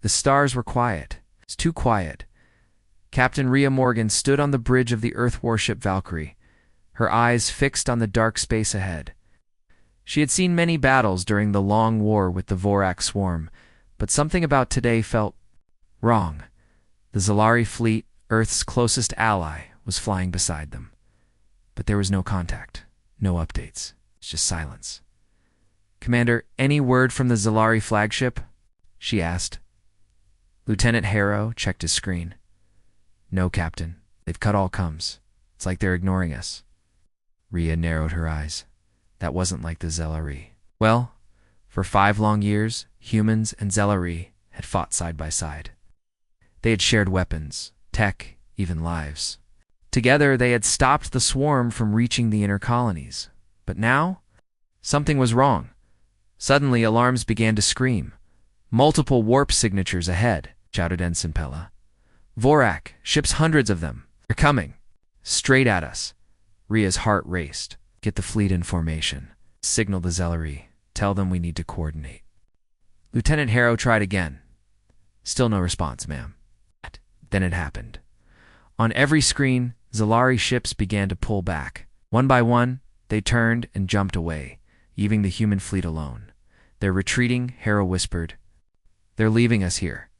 The stars were quiet. It's too quiet. Captain Rhea Morgan stood on the bridge of the Earth warship Valkyrie, her eyes fixed on the dark space ahead. She had seen many battles during the long war with the Vorak swarm, but something about today felt wrong. The Zalari fleet, Earth's closest ally, was flying beside them. But there was no contact, no updates, just silence. "Commander, any word from the Zalari flagship?" she asked. Lieutenant Harrow checked his screen. "No, Captain. They've cut all comms. It's like they're ignoring us." Rhea narrowed her eyes. That wasn't like the Zalari. Well, for 5 long years, humans and Zalari had fought side by side. They had shared weapons, tech, even lives. Together, they had stopped the swarm from reaching the inner colonies. But now, something was wrong. Suddenly, alarms began to scream. "Multiple warp signatures ahead," shouted Ensign Pella. "Vorak, ships, hundreds of them. They're coming. Straight at us." Rhea's heart raced. "Get the fleet in formation. Signal the Zalari. Tell them we need to coordinate." Lieutenant Harrow tried again. Still no response, ma'am. Then it happened. On every screen, Zalari ships began to pull back. One by one, they turned and jumped away, leaving the human fleet alone. "They're retreating," Harrow whispered. "They're leaving us here."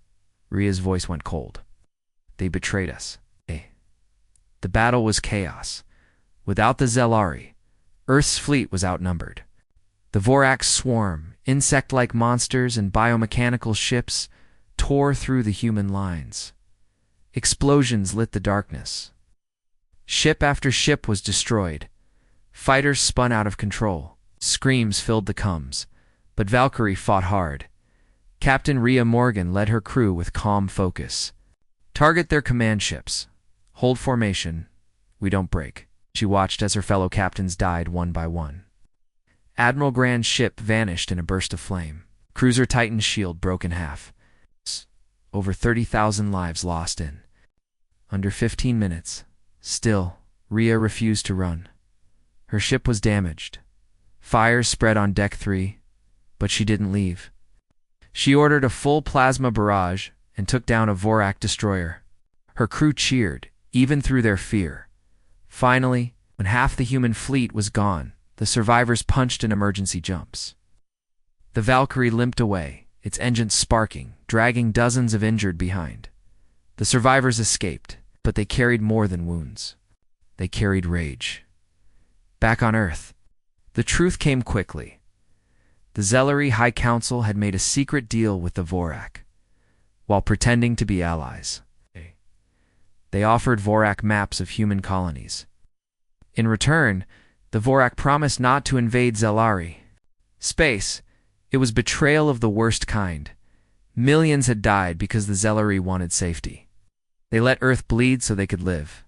Rhea's voice went cold. "They betrayed us." The battle was chaos. Without the Zalari, Earth's fleet was outnumbered. The Vorak swarm, insect-like monsters and biomechanical ships, tore through the human lines. Explosions lit the darkness. Ship after ship was destroyed. Fighters spun out of control. Screams filled the comms. But Valkyrie fought hard. Captain Rhea Morgan led her crew with calm focus. "Target their command ships. Hold formation. We don't break." She watched as her fellow captains died one by one. Admiral Grand's ship vanished in a burst of flame. Cruiser Titan's shield broke in half. Over 30,000 lives lost in under 15 minutes. Still, Rhea refused to run. Her ship was damaged. Fires spread on Deck 3, but she didn't leave. She ordered a full plasma barrage and took down a Vorak destroyer. Her crew cheered, even through their fear. Finally, when half the human fleet was gone, the survivors punched in emergency jumps. The Valkyrie limped away, its engines sparking, dragging dozens of injured behind. The survivors escaped, but they carried more than wounds. They carried rage. Back on Earth, the truth came quickly. The Zalari High Council had made a secret deal with the Vorak, while pretending to be allies. They offered Vorak maps of human colonies. In return, the Vorak promised not to invade Zalari. Space. It was betrayal of the worst kind. Millions had died because the Zalari wanted safety. They let Earth bleed so they could live.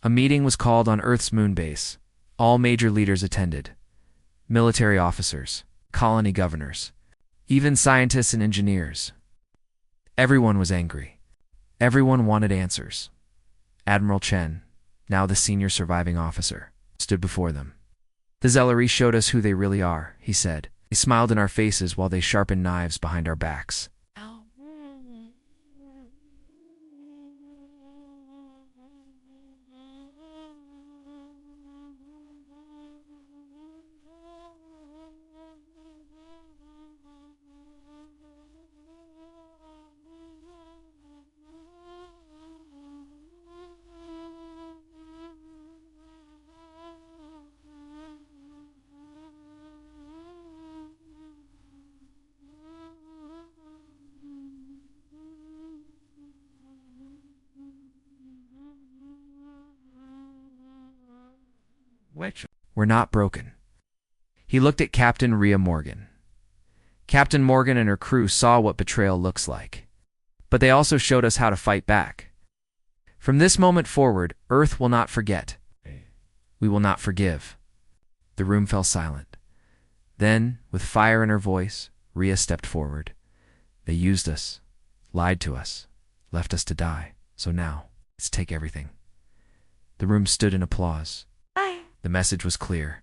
A meeting was called on Earth's moon base. All major leaders attended. Military officers, colony governors, even scientists and engineers. Everyone was angry. Everyone wanted answers. Admiral Chen, now the senior surviving officer, stood before them. "The Zalari showed us who they really are," he said. "They smiled in our faces while they sharpened knives behind our backs." "We're not broken." He looked at Captain Rhea Morgan. Captain Morgan and her crew saw what betrayal looks like. But they also showed us how to fight back. "From this moment forward, Earth will not forget. We will not forgive." The room fell silent. Then, with fire in her voice, Rhea stepped forward. "They used us, lied to us, left us to die. So now, let's take everything." The room stood in applause. The message was clear.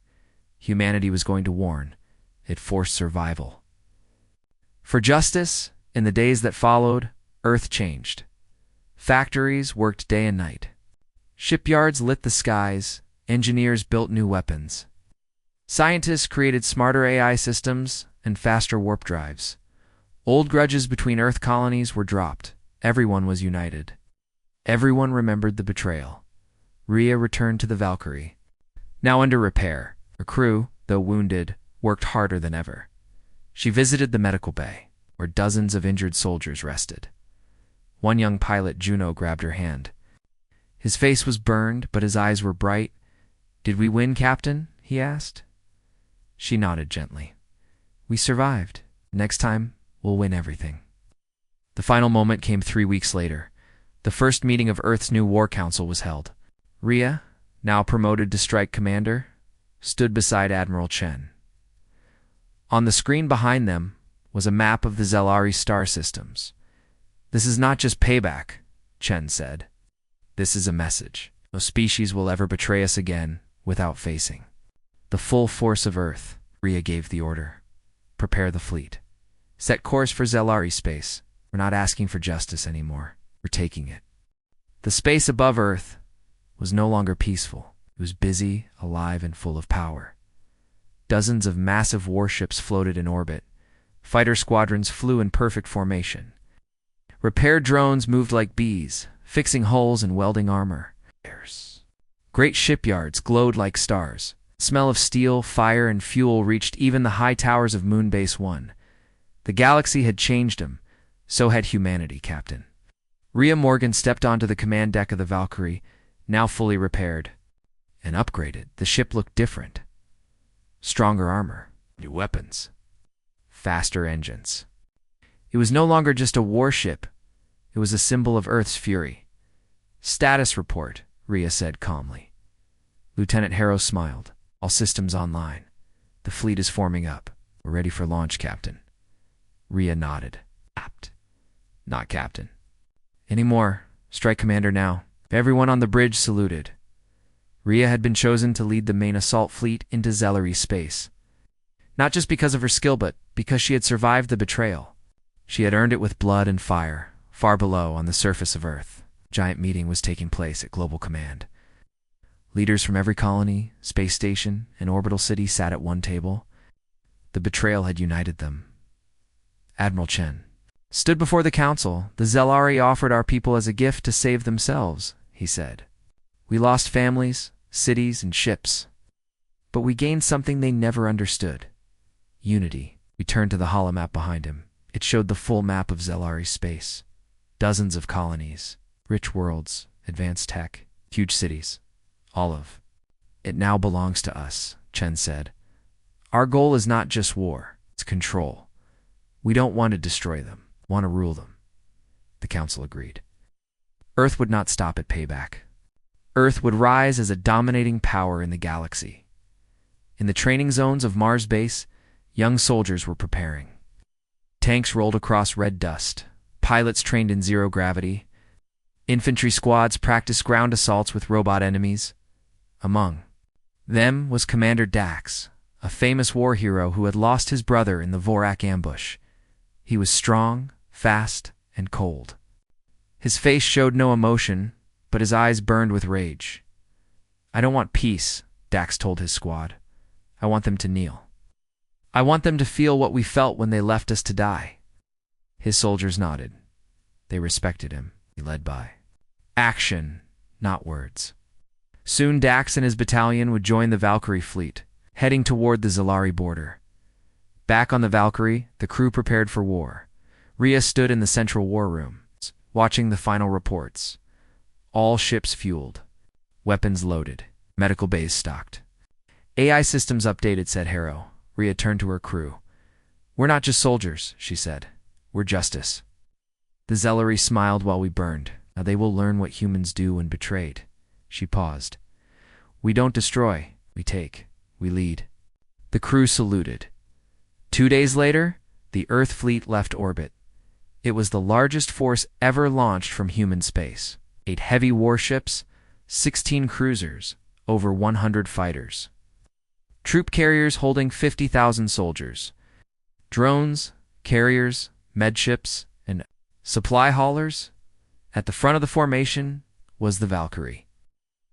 Humanity was going to warn. It forced survival. For justice, In the days that followed, Earth changed. Factories worked day and night. Shipyards lit the skies, engineers built new weapons. Scientists created smarter AI systems and faster warp drives. Old grudges between Earth colonies were dropped. Everyone was united. Everyone remembered the betrayal. Rhea returned to the Valkyrie. Now under repair, her crew, though wounded, worked harder than ever. She visited the medical bay, where dozens of injured soldiers rested. One young pilot, Juno, grabbed her hand. His face was burned, but his eyes were bright. "Did we win, Captain?" he asked. She nodded gently. "We survived. Next time, we'll win everything." The final moment came 3 weeks later. The first meeting of Earth's new war council was held. Rhea, now promoted to strike commander, stood beside Admiral Chen. On the screen behind them was a map of the Zelari star systems. "This is not just payback," Chen said. "This is a message. No species will ever betray us again without facing the full force of Earth." Rhea gave the order. "Prepare the fleet. Set course for Zelari space. We're not asking for justice anymore. We're taking it." The space above Earth was no longer peaceful. It was busy, alive, and full of power. Dozens of massive warships floated in orbit. Fighter squadrons flew in perfect formation. Repair drones moved like bees, fixing hulls and welding armor. Great shipyards glowed like stars. The smell of steel, fire, and fuel reached even the high towers of Moonbase 1. The galaxy had changed them. So had humanity, Captain. Rhea Morgan stepped onto the command deck of the Valkyrie, now fully repaired and upgraded. The ship looked different. Stronger armor, new weapons, faster engines. It was no longer just a warship. It was a symbol of Earth's fury. "Status report," Rhea said calmly. Lieutenant Harrow smiled. "All systems online. The fleet is forming up. We're ready for launch, Captain." Rhea nodded. "Apt. Not Captain. Anymore. Strike commander now." Everyone on the bridge saluted. Rhea had been chosen to lead the main assault fleet into Zelari space. Not just because of her skill, but because she had survived the betrayal. She had earned it with blood and fire, far below on the surface of Earth. A giant meeting was taking place at Global Command. Leaders from every colony, space station, and orbital city sat at one table. The betrayal had united them. Admiral Chen stood before the council. "The Zelari offered our people as a gift to save themselves," he said. "We lost families, cities, and ships. But we gained something they never understood. Unity." We turned to the holomap behind him. It showed the full map of Zelari space. Dozens of colonies, rich worlds, advanced tech, huge cities. All of it now belongs to us, Chen said. "Our goal is not just war, it's control. We don't want to destroy them, want to rule them." The council agreed. Earth would not stop at payback. Earth would rise as a dominating power in the galaxy. In the training zones of Mars base, young soldiers were preparing. Tanks rolled across red dust. Pilots trained in zero gravity. Infantry squads practiced ground assaults with robot enemies. Among them was Commander Dax, a famous war hero who had lost his brother in the Vorak ambush. He was strong, fast, and cold. His face showed no emotion, but his eyes burned with rage. "I don't want peace," Dax told his squad. "I want them to kneel. I want them to feel what we felt when they left us to die." His soldiers nodded. They respected him. He led by action, not words. Soon Dax and his battalion would join the Valkyrie fleet, heading toward the Zelari border. Back on the Valkyrie, the crew prepared for war. Rhea stood in the central war room, watching the final reports. All ships fueled, weapons loaded, medical bays stocked. "AI systems updated," said Harrow. Rhea turned to her crew. "We're not just soldiers," she said. "We're justice." The Zelari smiled while we burned. "Now they will learn what humans do when betrayed." She paused. "We don't destroy, we take, we lead." The crew saluted. 2 days later, the Earth fleet left orbit. It was the largest force ever launched from human space. 8 heavy warships, 16 cruisers, over 100 fighters. Troop carriers holding 50,000 soldiers. Drones, carriers, medships, and supply haulers. At the front of the formation was the Valkyrie,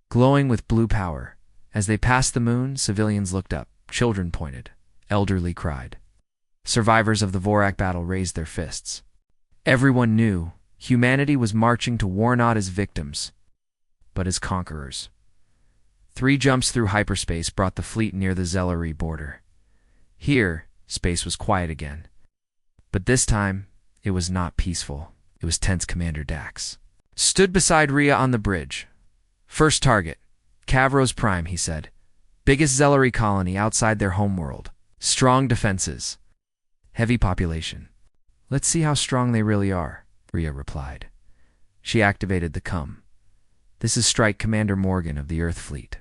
glowing with blue power. As they passed the moon, civilians looked up, children pointed, elderly cried. Survivors of the Vorak battle raised their fists. Everyone knew humanity was marching to war not as victims, but as conquerors. 3 jumps through hyperspace brought the fleet near the Zelari border. Here, space was quiet again. But this time, it was not peaceful. It was tense. Commander Dax stood beside Rhea on the bridge. First target, Kavros Prime, he said. Biggest Zelari colony outside their homeworld. Strong defenses. Heavy population. Let's see how strong they really are, Rhea replied. She activated the CUM. This is Strike Commander Morgan of the Earth Fleet.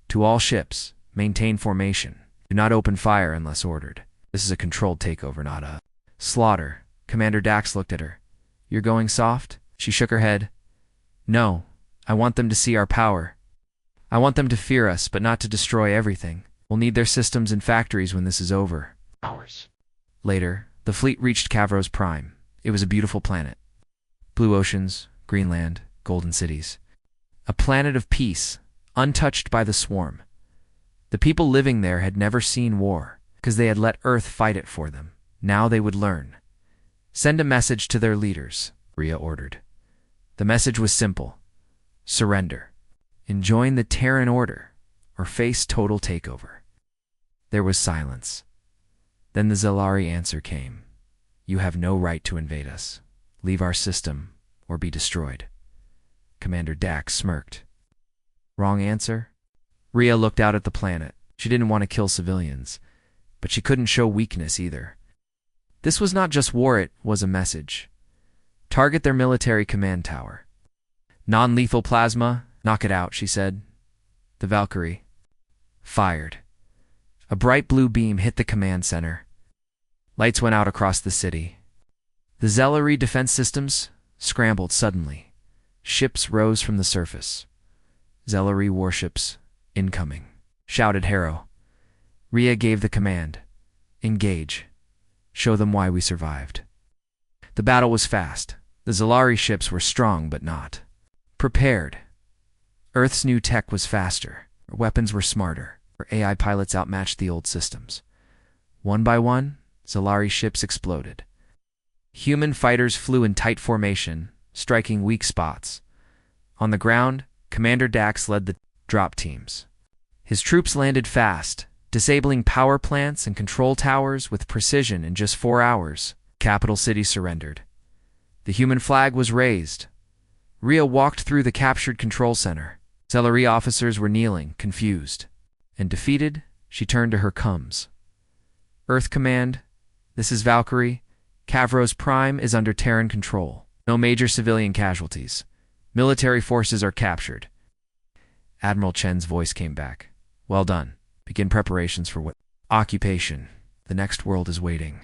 To all ships, maintain formation. Do not open fire unless ordered. This is a controlled takeover, not a slaughter. Commander Dax looked at her. You're going soft? She shook her head. No, I want them to see our power. I want them to fear us, but not to destroy everything. We'll need their systems and factories when this is over. Hours. Later, the fleet reached Kavros Prime. It was a beautiful planet. Blue oceans, green land, golden cities. A planet of peace, untouched by the swarm. The people living there had never seen war, because they had let Earth fight it for them. Now they would learn. Send a message to their leaders, Rhea ordered. The message was simple. Surrender. Join the Terran Order, or face total takeover. There was silence. Then the Zelari answer came. You have no right to invade us. Leave our system, or be destroyed. Commander Dax smirked. Wrong answer? Rhea looked out at the planet. She didn't want to kill civilians, but she couldn't show weakness either. This was not just war, it was a message. Target their military command tower. Non-lethal plasma, knock it out, she said. The Valkyrie fired. A bright blue beam hit the command center. Lights went out across the city. The Zelari defense systems scrambled suddenly. Ships rose from the surface. Zelari warships incoming, shouted Harrow. Rhea gave the command. Engage. Show them why we survived. The battle was fast. The Zelari ships were strong but not prepared. Earth's new tech was faster. Her weapons were smarter. Her AI pilots outmatched the old systems. One by one, Zelari ships exploded. Human fighters flew in tight formation, striking weak spots. On the ground, Commander Dax led the drop teams. His troops landed fast, disabling power plants and control towers with precision in just 4 hours. Capital City surrendered. The human flag was raised. Rhea walked through the captured control center. Zelari officers were kneeling, confused. And defeated, she turned to her CUMs. Earth Command, this is Valkyrie. Kavros Prime is under Terran control. No major civilian casualties. Military forces are captured. Admiral Chen's voice came back. Well done. Begin preparations for what? Occupation. The next world is waiting.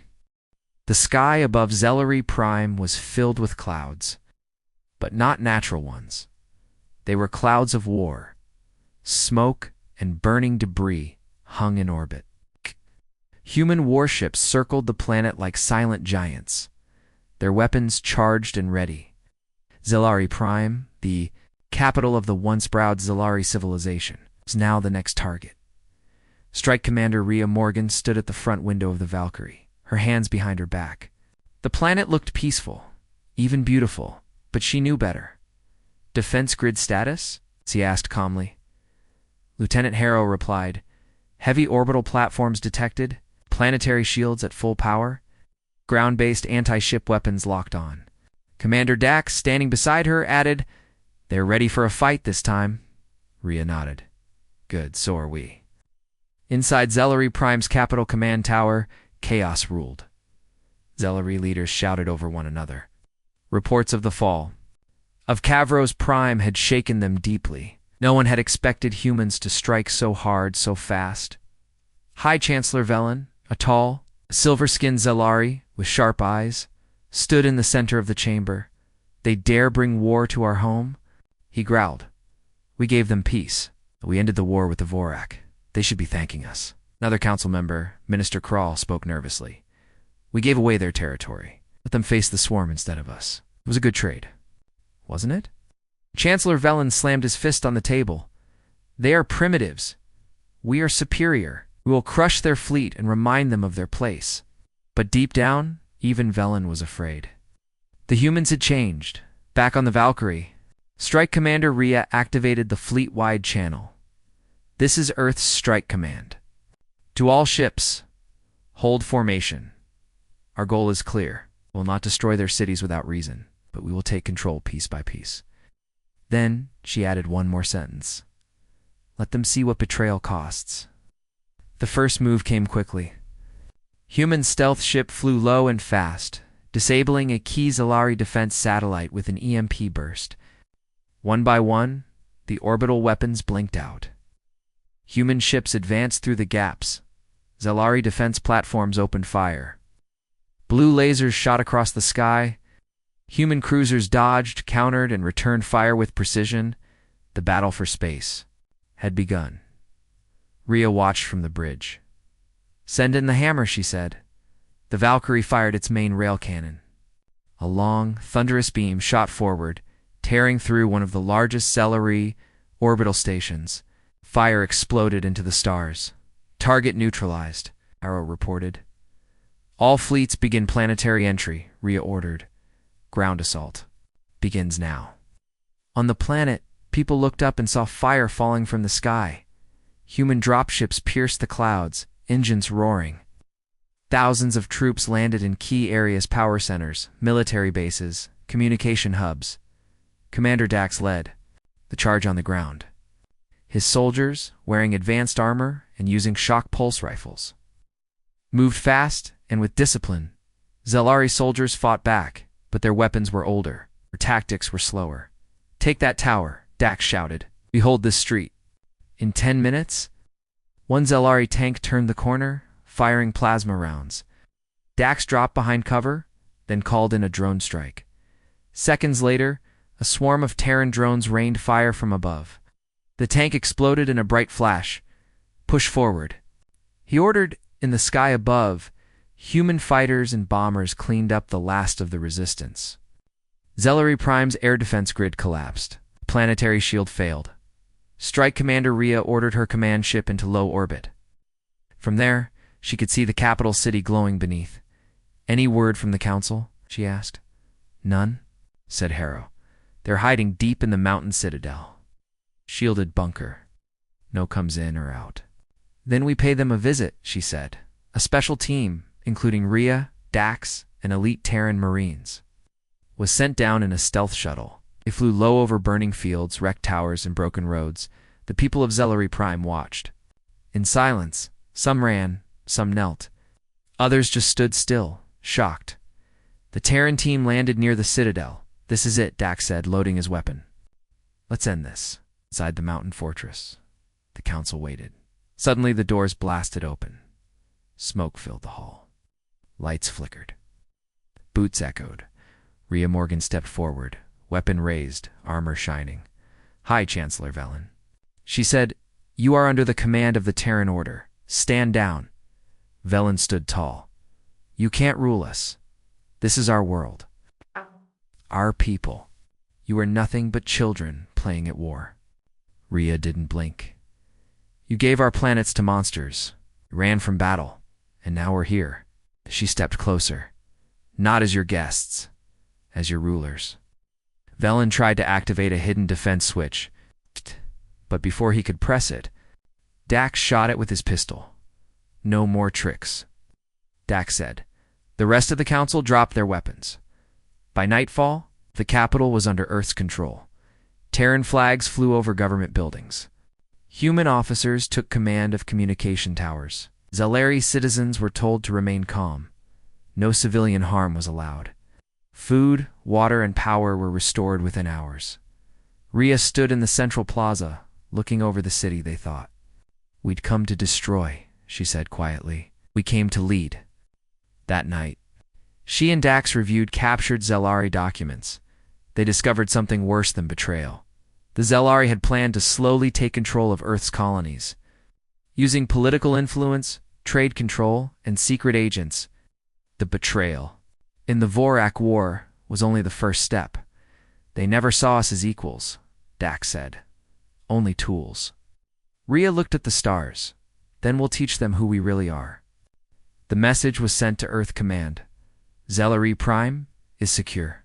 The sky above Zelari Prime was filled with clouds, but not natural ones. They were clouds of war. Smoke and burning debris hung in orbit. Human warships circled the planet like silent giants, their weapons charged and ready. Zelari Prime, the capital of the once proud Zelari civilization, was now the next target. Strike Commander Rhea Morgan stood at the front window of the Valkyrie, her hands behind her back. The planet looked peaceful, even beautiful, but she knew better. Defense grid status? She asked calmly. Lieutenant Harrow replied, Heavy orbital platforms detected, planetary shields at full power, ground-based anti-ship weapons locked on. Commander Dax, standing beside her, added, They're ready for a fight this time. Rhea nodded. Good, so are we. Inside Zelari Prime's capital command tower, chaos ruled. Zelari leaders shouted over one another. Reports of the fall of Kavros Prime had shaken them deeply. No one had expected humans to strike so hard, so fast. High Chancellor Velen, a tall, silver-skinned Zelari with sharp eyes, stood in the center of the chamber. They dare bring war to our home? He growled. We gave them peace. We ended the war with the Vorak. They should be thanking us. Another council member, Minister Kral, spoke nervously. We gave away their territory. Let them face the swarm instead of us. It was a good trade, wasn't it? Chancellor Velen slammed his fist on the table. They are primitives. We are superior. We will crush their fleet and remind them of their place. But deep down, even Velen was afraid. The humans had changed. Back on the Valkyrie, Strike Commander Rhea activated the fleet-wide channel. This is Earth's strike command. To all ships, hold formation. Our goal is clear. We will not destroy their cities without reason, but we will take control piece by piece. Then she added one more sentence. Let them see what betrayal costs. The first move came quickly. Human stealth ship flew low and fast, disabling a key Zalari defense satellite with an EMP burst. One by one, the orbital weapons blinked out. Human ships advanced through the gaps. Zalari defense platforms opened fire. Blue lasers shot across the sky. Human cruisers dodged, countered, and returned fire with precision. The battle for space had begun. Rhea watched from the bridge. Send in the hammer, she said. The Valkyrie fired its main rail cannon. A long, thunderous beam shot forward, tearing through one of the largest Zalari orbital stations. Fire exploded into the stars. Target neutralized, Arrow reported. All fleets begin planetary entry, Rhea ordered. Ground assault begins now. On the planet, people looked up and saw fire falling from the sky. Human dropships pierced the clouds, engines roaring. Thousands of troops landed in key areas: power centers, military bases, communication hubs. Commander Dax led the charge on the ground. His soldiers, wearing advanced armor and using shock pulse rifles, moved fast and with discipline. Zalari soldiers fought back, but their weapons were older. Their tactics were slower. Take that tower, Dax shouted. We hold this street. In 10 minutes, one Zalari tank turned the corner, firing plasma rounds. Dax dropped behind cover, then called in a drone strike. Seconds later, a swarm of Terran drones rained fire from above. The tank exploded in a bright flash. Push forward, he ordered. In the sky above, human fighters and bombers cleaned up the last of the resistance. Zalari Prime's air defense grid collapsed. Planetary shield failed. Strike Commander Rhea ordered her command ship into low orbit. From there, she could see the capital city glowing beneath. Any word from the council? She asked. None, said Harrow. They're hiding deep in the mountain citadel. Shielded bunker. No comes in or out. Then we pay them a visit, she said. A special team, including Rhea, Dax, and elite Terran Marines, was sent down in a stealth shuttle. They flew low over burning fields, wrecked towers, and broken roads. The people of Zalari Prime watched. In silence, some ran, some knelt. Others just stood still, shocked. The Terran team landed near the citadel. This is it, Dax said, loading his weapon. Let's end this. Inside the mountain fortress, the council waited. Suddenly the doors blasted open. Smoke filled the hall. Lights flickered. Boots echoed. Rhea Morgan stepped forward, weapon raised, armor shining. Hi, Chancellor Velen. She said, You are under the command of the Terran Order. Stand down. Velen stood tall. You can't rule us. This is our world. Our people. You are nothing but children playing at war. Rhea didn't blink. You gave our planets to monsters, ran from battle, and now we're here. She stepped closer. Not as your guests, as your rulers. Velen tried to activate a hidden defense switch, but before he could press it, Dax shot it with his pistol. No more tricks, Dax said. The rest of the council dropped their weapons. By nightfall, the capital was under Earth's control. Terran flags flew over government buildings. Human officers took command of communication towers. Zalari citizens were told to remain calm. No civilian harm was allowed. Food, water, and power were restored within hours. Rhea stood in the central plaza, looking over the city, they thought. We'd come to destroy, she said quietly. We came to lead. That night, she and Dax reviewed captured Zalari documents. They discovered something worse than betrayal. The Zalari had planned to slowly take control of Earth's colonies. Using political influence, trade control, and secret agents, the betrayal. In the Vorak War was only the first step. They never saw us as equals, Dax said. Only tools. Rhea looked at the stars. Then we'll teach them who we really are. The message was sent to Earth Command. Zelari Prime is secure.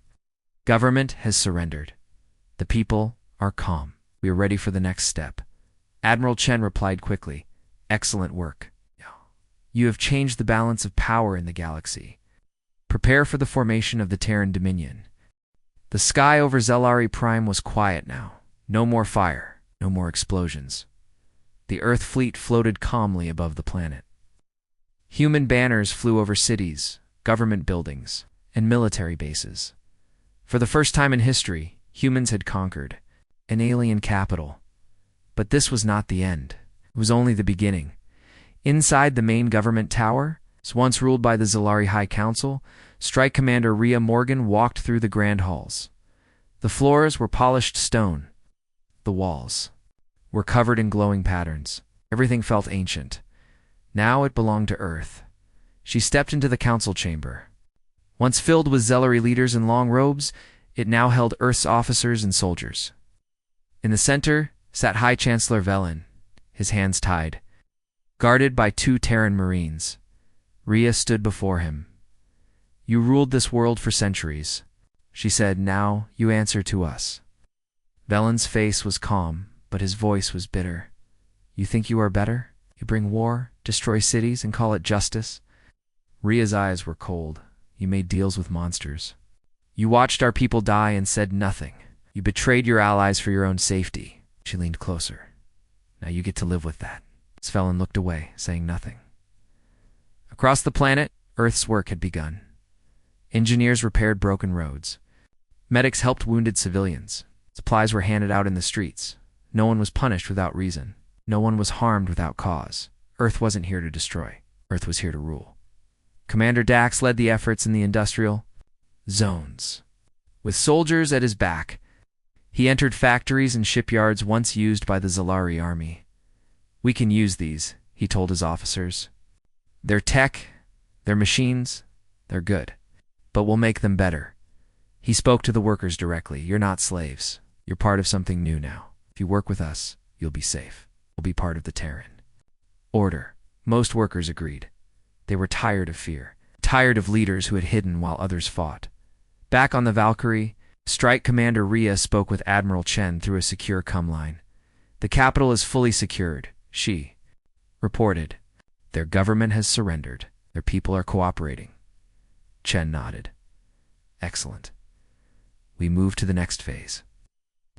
Government has surrendered. The people are calm. We are ready for the next step. Admiral Chen replied quickly. Excellent work. You have changed the balance of power in the galaxy. Prepare for the formation of the Terran Dominion. The sky over Zelari Prime was quiet now. No more fire, no more explosions. The Earth fleet floated calmly above the planet. Human banners flew over cities, government buildings, and military bases. For the first time in history, humans had conquered an alien capital. But this was not the end. It was only the beginning. Inside the main government tower, once ruled by the Zelari High Council, Strike Commander Rhea Morgan walked through the grand halls. The floors were polished stone. The walls were covered in glowing patterns. Everything felt ancient. Now it belonged to Earth. She stepped into the council chamber. Once filled with Zelari leaders in long robes, it now held Earth's officers and soldiers. In the center sat High Chancellor Velen, his hands tied. Guarded by 2 Terran Marines, Rhea stood before him. You ruled this world for centuries, she said. Now you answer to us. Velen's face was calm, but his voice was bitter. You think you are better? You bring war, destroy cities, and call it justice? Rhea's eyes were cold. You made deals with monsters. You watched our people die and said nothing. You betrayed your allies for your own safety. She leaned closer. Now you get to live with that. Velen looked away, saying nothing. Across the planet, Earth's work had begun. Engineers repaired broken roads. Medics helped wounded civilians. Supplies were handed out in the streets. No one was punished without reason. No one was harmed without cause. Earth wasn't here to destroy. Earth was here to rule. Commander Dax led the efforts in the industrial zones. With soldiers at his back, he entered factories and shipyards once used by the Zelari army. We can use these, he told his officers. They're tech, they're machines, they're good. But we'll make them better. He spoke to the workers directly. You're not slaves. You're part of something new now. If you work with us, you'll be safe. We'll be part of the Terran. Order. Most workers agreed. They were tired of fear, tired of leaders who had hidden while others fought. Back on the Valkyrie, Strike Commander Rhea spoke with Admiral Chen through a secure comm line. The capital is fully secured, she reported. Their government has surrendered. Their people are cooperating. Chen nodded. Excellent. We move to the next phase.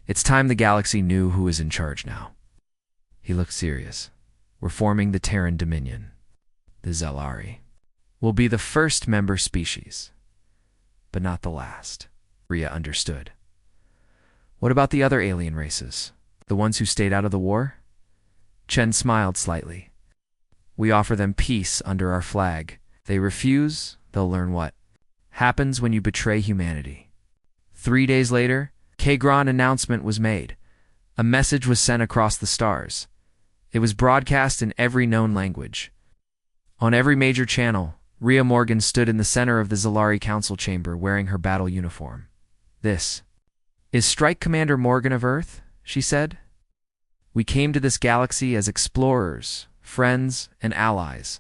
It's time the galaxy knew who is in charge now. He looked serious. We're forming the Terran Dominion. The Zelari will be the first member species, but not the last. Rhea understood. What about the other alien races? The ones who stayed out of the war? Chen smiled slightly. We offer them peace under our flag. They refuse, they'll learn what happens when you betray humanity. 3 days later, Kagron announcement was made. A message was sent across the stars. It was broadcast in every known language. On every major channel, Rhea Morgan stood in the center of the Zelari Council chamber wearing her battle uniform. This is Strike Commander Morgan of Earth, she said. We came to this galaxy as explorers, friends, and allies.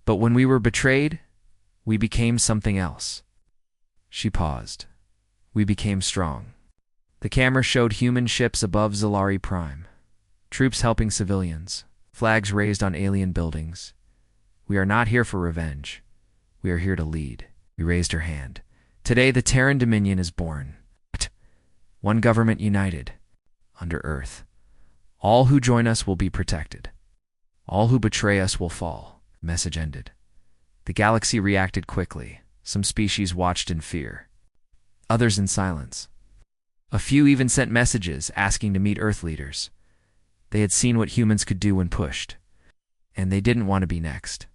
But when we were betrayed, we became something else. She paused. We became strong. The camera showed human ships above Zelari Prime, troops helping civilians, flags raised on alien buildings. We are not here for revenge. We are here to lead. We raised her hand. Today the Terran Dominion is born. One government united, under Earth. All who join us will be protected. All who betray us will fall. The message ended. The galaxy reacted quickly. Some species watched in fear, others in silence. A few even sent messages asking to meet Earth leaders. They had seen what humans could do when pushed, and they didn't want to be next.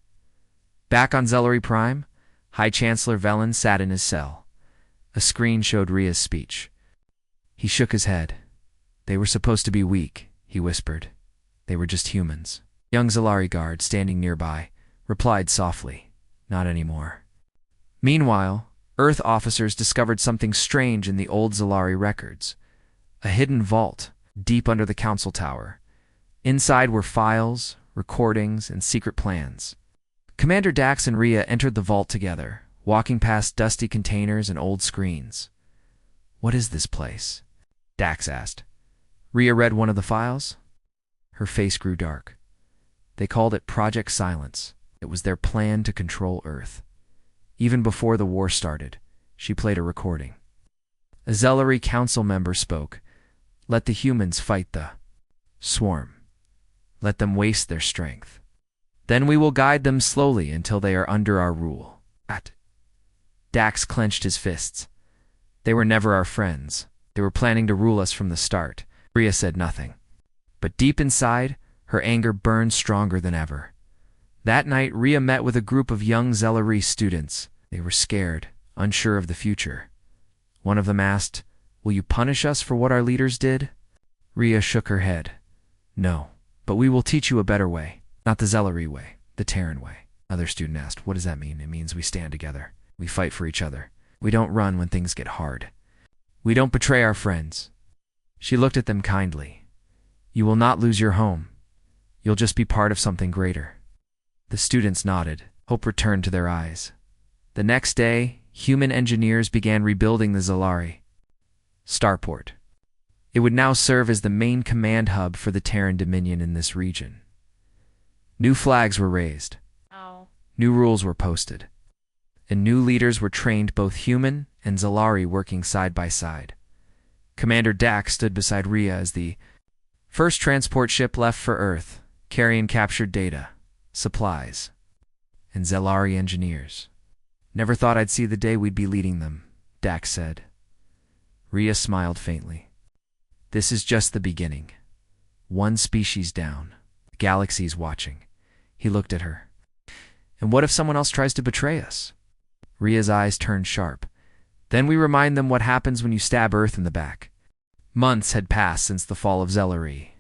Back on Zelari Prime, High Chancellor Velen sat in his cell. A screen showed Rhea's speech. He shook his head. They were supposed to be weak, he whispered. They were just humans. Young Zelari guard, standing nearby, replied softly, Not anymore. Meanwhile, Earth officers discovered something strange in the old Zalari records. A hidden vault, deep under the council tower. Inside were files, recordings, and secret plans. Commander Dax and Rhea entered the vault together, walking past dusty containers and old screens. "What is this place?" Dax asked. Rhea read one of the files. Her face grew dark. They called it Project Silence. It was their plan to control Earth. Even before the war started, she played a recording. A Zellari council member spoke. "Let the humans fight the swarm. Let them waste their strength. Then we will guide them slowly until they are under our rule." Dax clenched his fists. "They were never our friends. They were planning to rule us from the start." Rhea said nothing. But deep inside, her anger burned stronger than ever. That night, Rhea met with a group of young Zellari students. They were scared, unsure of the future. One of them asked, "Will you punish us for what our leaders did?" Rhea shook her head. "No, but we will teach you a better way. Not the Zellari way, the Terran way." Another student asked, "What does that mean?" "It means we stand together. We fight for each other. We don't run when things get hard. We don't betray our friends." She looked at them kindly. "You will not lose your home. You'll just be part of something greater." The students nodded. Hope returned to their eyes. The next day, human engineers began rebuilding the Zellari starport. It would now serve as the main command hub for the Terran Dominion in this region. New flags were raised. New rules were posted. And new leaders were trained, both human and Zellari working side by side. Commander Dax stood beside Rhea as the first transport ship left for Earth, carrying captured data, supplies, and Zellari engineers. "Never thought I'd see the day we'd be leading them," Dax said. Rhea smiled faintly. "This is just the beginning. One species down. The galaxy's watching." He looked at her. "And what if someone else tries to betray us?" Rhea's eyes turned sharp. "Then we remind them what happens when you stab Earth in the back." Months had passed since the fall of Zellari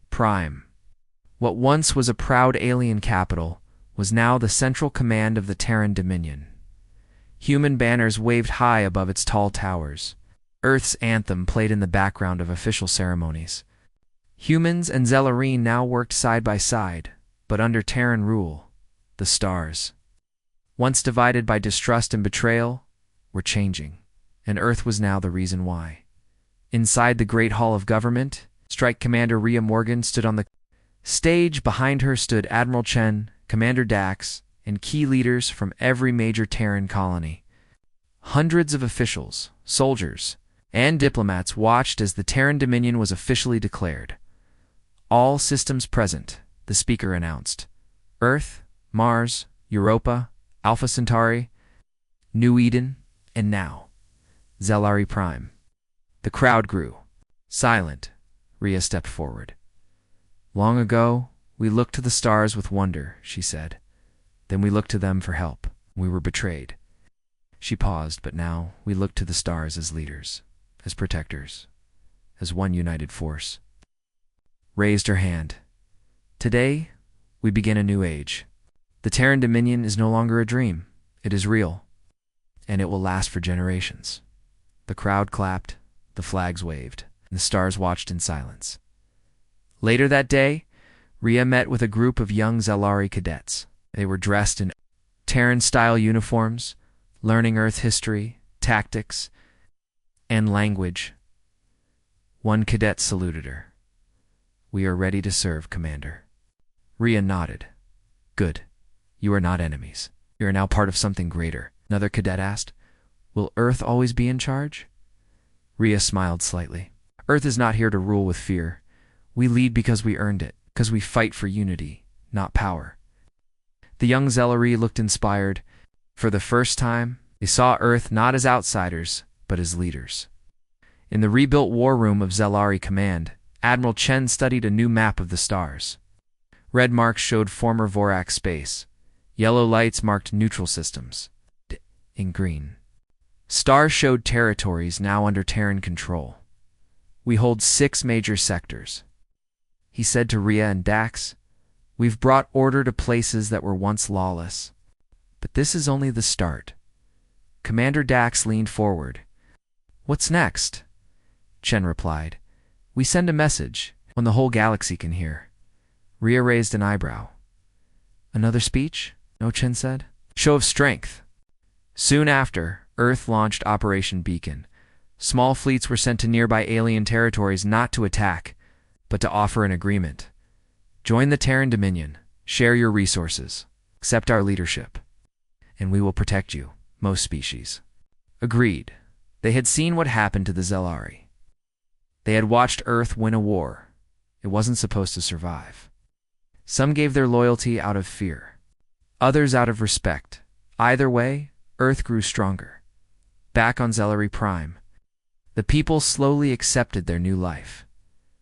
Prime. What once was a proud alien capital was now the central command of the Terran Dominion. Human banners waved high above its tall towers. Earth's anthem played in the background of official ceremonies. Humans and Zellari now worked side by side, but under Terran rule. The stars, once divided by distrust and betrayal, were changing, and Earth was now the reason why. Inside the Great Hall of Government, Strike Commander Rhea Morgan stood on the stage. Behind her stood Admiral Chen, Commander Dax, and key leaders from every major Terran colony. Hundreds of officials, soldiers, and diplomats watched as the Terran Dominion was officially declared. "All systems present," the speaker announced. "Earth, Mars, Europa, Alpha Centauri, New Eden, and now, Zellari Prime." The crowd grew. Silent, Rhea stepped forward. "Long ago, we looked to the stars with wonder," she said. "Then we looked to them for help. We were betrayed." She paused, "But now we look to the stars as leaders, as protectors, as one united force." Raised her hand. "Today, we begin a new age. The Terran Dominion is no longer a dream. It is real, and it will last for generations." The crowd clapped, the flags waved, and the stars watched in silence. Later that day, Rhea met with a group of young Zellari cadets. They were dressed in Terran-style uniforms, learning Earth history, tactics, and language. One cadet saluted her. "We are ready to serve, Commander." Rhea nodded. "Good. You are not enemies. You are now part of something greater." Another cadet asked, "Will Earth always be in charge?" Rhea smiled slightly. "Earth is not here to rule with fear. We lead because we earned it, because we fight for unity, not power." The young Zellari looked inspired. For the first time, they saw Earth not as outsiders, but as leaders. In the rebuilt war room of Zellari Command, Admiral Chen studied a new map of the stars. Red marks showed former Vorak space. Yellow lights marked neutral systems. In green, stars showed territories now under Terran control. "We hold 6 major sectors," he said to Rhea and Dax. "We've brought order to places that were once lawless. But this is only the start. Commander Dax leaned forward. "What's next?" Chen replied. "We send a message when the whole galaxy can hear." Rhea raised an eyebrow. "Another speech?" No, Chen said. "Show of strength." Soon after, Earth launched Operation Beacon. Small fleets were sent to nearby alien territories not to attack, but to offer an agreement. "Join the Terran Dominion, share your resources, accept our leadership, and we will protect you, most species." Agreed. They had seen what happened to the Zelari. They had watched Earth win a war it wasn't supposed to survive. Some gave their loyalty out of fear, others out of respect. Either way, Earth grew stronger. Back on Zelari Prime, the people slowly accepted their new life.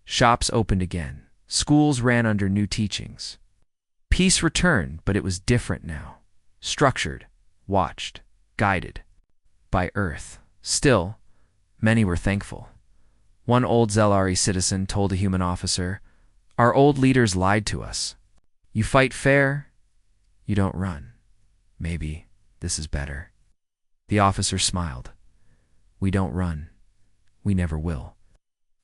Shops opened again. Schools ran under new teachings. Peace returned, but it was different now. Structured, watched, guided by Earth. Still, many were thankful. One old Zelari citizen told a human officer, "Our old leaders lied to us. You fight fair, you don't run. Maybe this is better." The officer smiled. "We don't run. We never will."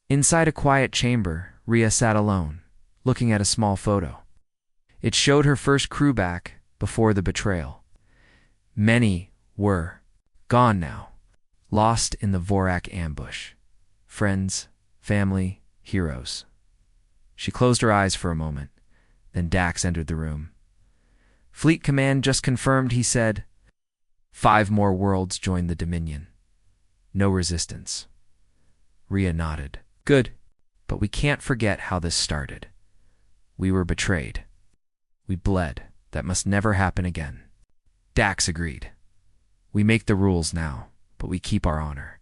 Inside a quiet chamber, Rhea sat alone, looking at a small photo. It showed her first crew back before the betrayal. Many were gone now, lost in the Vorak ambush. Friends, family, heroes. She closed her eyes for a moment. Then Dax entered the room. "Fleet Command just confirmed," he said. 5 more worlds joined the Dominion. No resistance. Rhea nodded. "Good. But we can't forget how this started. We were betrayed. We bled. That must never happen again." Dax agreed. "We make the rules now, but we keep our honor."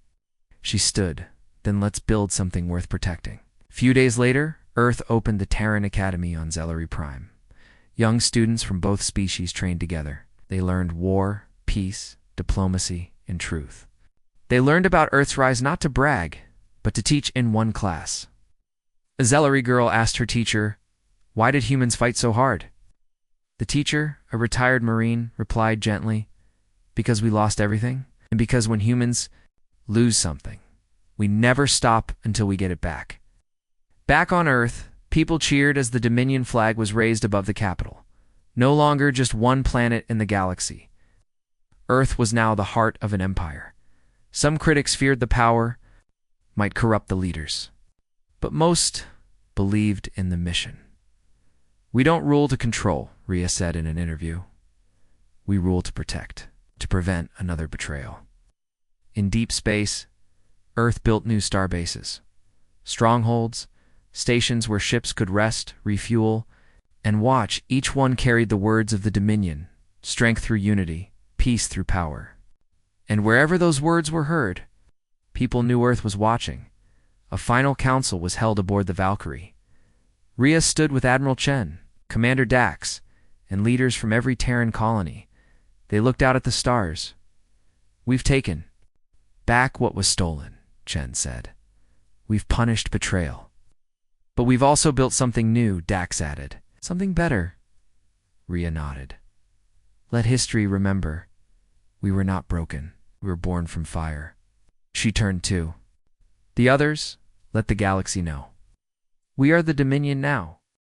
She stood. "Then let's build something worth protecting." A few days later, Earth opened the Terran Academy on Zelari Prime. Young students from both species trained together. They learned war, peace, diplomacy, and truth. They learned about Earth's rise not to brag, but to teach in one class. A Zelari girl asked her teacher, "Why did humans fight so hard?" The teacher, a retired Marine, replied gently, "Because we lost everything, and because when humans lose something, we never stop until we get it back." Back on Earth, people cheered as the Dominion flag was raised above the capital. No longer just one planet in the galaxy. Earth was now the heart of an empire. Some critics feared the power might corrupt the leaders, but most believed in the mission. "We don't rule to control," Rhea said in an interview. "We rule to protect, to prevent another betrayal." In deep space, Earth built new star bases, strongholds, stations where ships could rest, refuel, and watch. Each one carried the words of the Dominion: strength through unity, peace through power. And wherever those words were heard, people knew Earth was watching. A final council was held aboard the Valkyrie. Rhea stood with Admiral Chen, Commander Dax, and leaders from every Terran colony. They looked out at the stars. "We've taken back what was stolen," Chen said. "We've punished betrayal. But we've also built something new," Dax added. "Something better." Rhea nodded. "Let history remember. We were not broken. We were born from fire." She turned too. "The others, let the galaxy know. We are the Dominion now."